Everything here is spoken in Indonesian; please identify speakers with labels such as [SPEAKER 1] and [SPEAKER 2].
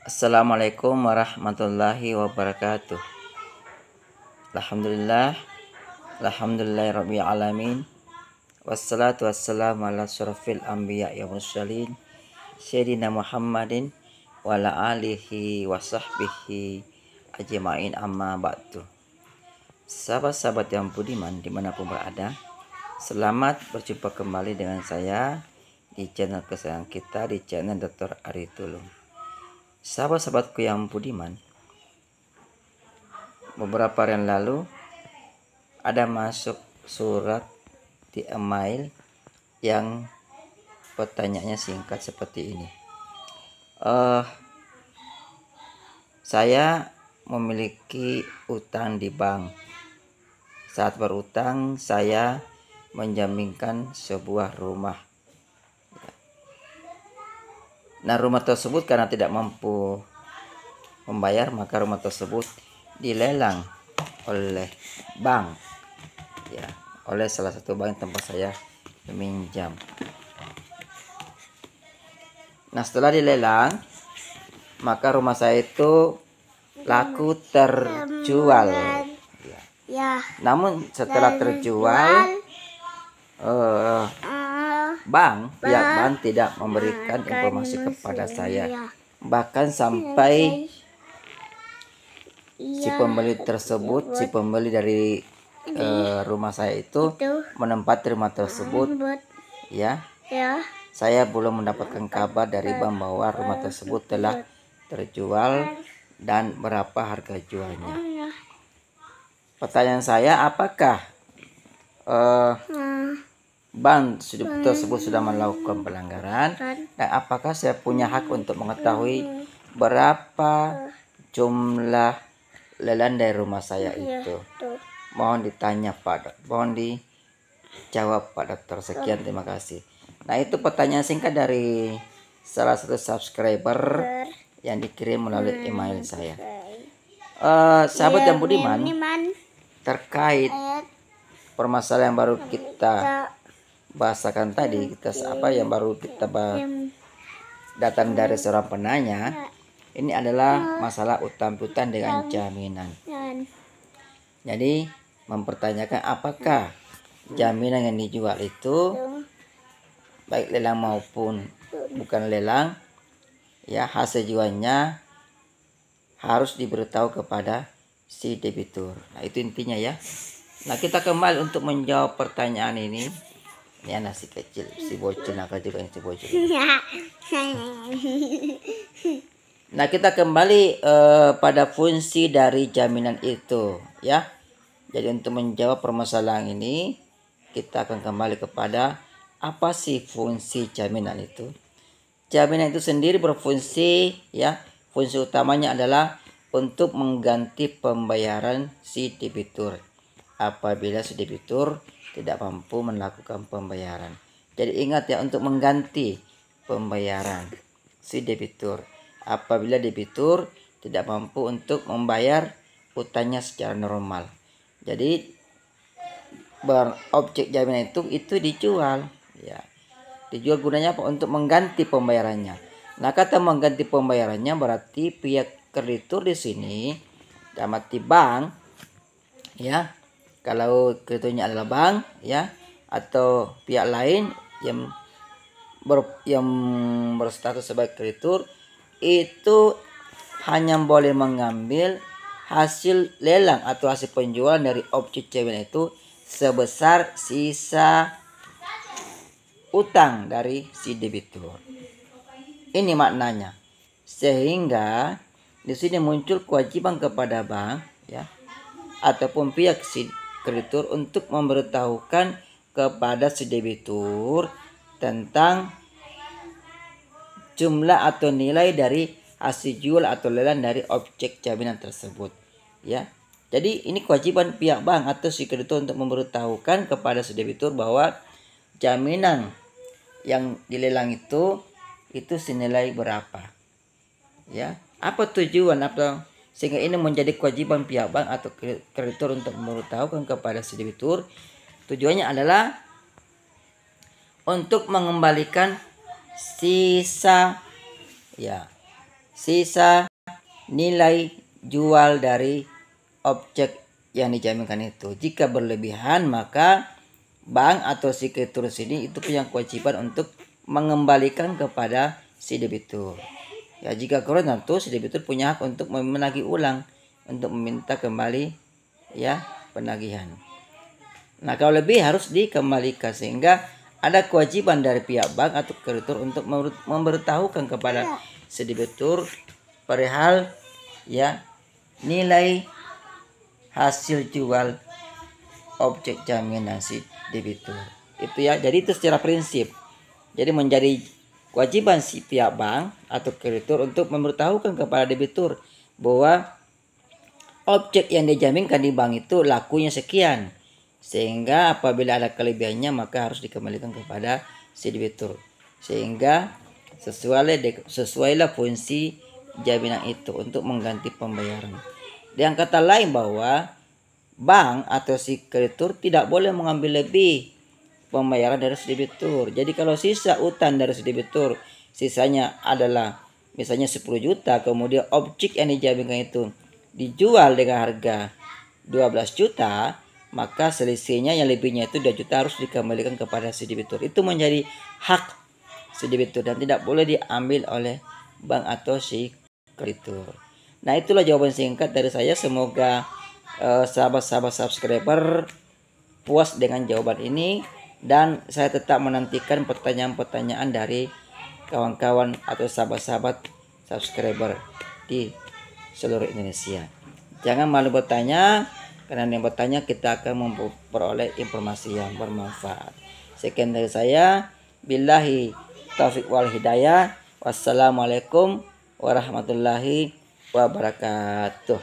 [SPEAKER 1] Assalamualaikum warahmatullahi wabarakatuh. Alhamdulillah, alhamdulillahirabbil alamin. Wassalatu wassalamu ala asyrafil anbiya wa mursalin sayyidina Muhammadin wa ala alihi wa sahbihi ajmain, amma ba'du. Sahabat-sahabat yang budiman dimanapun berada, selamat berjumpa kembali dengan saya di channel kesayangan kita, di channel Dr. Ari Tulung. Sahabat-sahabatku yang budiman, beberapa hari yang lalu ada masuk surat di email yang pertanyaannya singkat seperti ini. Saya memiliki utang di bank. Saat berutang, saya menjaminkan sebuah rumah. Nah, rumah tersebut karena tidak mampu membayar, maka rumah tersebut dilelang oleh bank, ya, oleh salah satu bank tempat saya meminjam. Nah, setelah dilelang, maka rumah saya itu laku terjual. Ya. Namun setelah terjual, pihak bank tidak memberikan informasi kepada saya. Bahkan sampai si pembeli tersebut, si pembeli dari rumah saya itu menempati rumah tersebut, ya. Saya belum mendapatkan kabar dari bank bahwa rumah tersebut telah terjual dan berapa harga jualnya. Pertanyaan saya, apakah bank tersebut sudah melakukan pelanggaran, dan apakah saya punya hak untuk mengetahui berapa jumlah lelang dari rumah saya itu? Mohon ditanya mohon dijawab Pak Dokter. Sekian, terima kasih. Nah, itu pertanyaan singkat dari salah satu subscriber yang dikirim melalui email saya. Sahabat yang budiman, terkait permasalahan yang baru kita bahasakan tadi, yang baru kita datang dari seorang penanya, ini adalah masalah utang piutang dengan jaminan. Jadi mempertanyakan apakah jaminan yang dijual itu, baik lelang maupun bukan lelang, ya, hasil jualnya harus diberitahu kepada si debitur. Nah, itu intinya ya. Nah, kita kembali untuk menjawab pertanyaan ini. Ini anak si kecil, si bocil, nakal juga si bocil. Nah, kita kembali pada fungsi dari jaminan itu, ya. Jadi untuk menjawab permasalahan ini, kita akan kembali kepada apa sih fungsi jaminan itu. Jaminan itu sendiri berfungsi, ya, fungsi utamanya adalah untuk mengganti pembayaran si debitur apabila si debitur tidak mampu melakukan pembayaran. Jadi ingat ya, untuk mengganti pembayaran si debitur apabila debitur tidak mampu untuk membayar utangnya secara normal. Jadi objek jaminan itu dijual, ya. Dijual gunanya apa? Untuk mengganti pembayarannya. Nah, kata mengganti pembayarannya berarti pihak kreditur di sini, dalam arti bank, ya. Kalau krediturnya adalah bank, ya, atau pihak lain yang berstatus sebagai kreditur, itu hanya boleh mengambil hasil lelang atau hasil penjualan dari objek jaminan itu sebesar sisa utang dari si debitur. Ini maknanya. Sehingga di sini muncul kewajiban kepada bank, ya, ataupun pihak si kreditur untuk memberitahukan kepada si debitur tentang jumlah atau nilai dari hasil jual atau lelang dari objek jaminan tersebut, ya. Jadi ini kewajiban pihak bank atau si kreditur untuk memberitahukan kepada si debitur bahwa jaminan yang dilelang itu senilai berapa, ya. Apa tujuan, apa sehingga ini menjadi kewajiban pihak bank atau kreditur untuk memberitahukan kepada si debitur? Tujuannya adalah untuk mengembalikan sisa, ya, sisa nilai jual dari objek yang dijaminkan itu. Jika berlebihan, maka bank atau si kreditur sini itu punya kewajiban untuk mengembalikan kepada si debitur. Ya, jika kurang tentu si debitur punya hak untuk menagih ulang, untuk meminta kembali ya penagihan. Nah, kalau lebih harus dikembalikan, sehingga ada kewajiban dari pihak bank atau kreditur untuk memberitahukan kepada si debitur perihal ya nilai hasil jual objek jaminan si debitur. Itu ya. Jadi itu secara prinsip. Jadi menjadi kewajiban si pihak bank atau kreditur untuk memberitahukan kepada debitur bahwa objek yang dijaminkan di bank itu lakunya sekian. Sehingga apabila ada kelebihannya maka harus dikembalikan kepada si debitur. Sehingga sesuailah fungsi jaminan itu untuk mengganti pembayaran. Dengan kata lain bahwa bank atau si kreditur tidak boleh mengambil lebih pembayaran dari si debitur. Jadi kalau sisa utang dari si debitur sisanya adalah misalnya 10 juta, kemudian objek yang dijaminkan itu dijual dengan harga 12 juta, maka selisihnya yang lebihnya itu 2 juta harus dikembalikan kepada si debitur. Itu menjadi hak si debitur dan tidak boleh diambil oleh bank atau si kreditur. Nah, itulah jawaban singkat dari saya. Semoga sahabat-sahabat subscriber puas dengan jawaban ini, dan saya tetap menantikan pertanyaan-pertanyaan dari kawan-kawan atau sahabat-sahabat subscriber di seluruh Indonesia. Jangan malu bertanya, karena yang bertanya kita akan memperoleh informasi yang bermanfaat. Sekian dari saya. Billahi taufiq wal hidayah. Wassalamualaikum warahmatullahi wabarakatuh.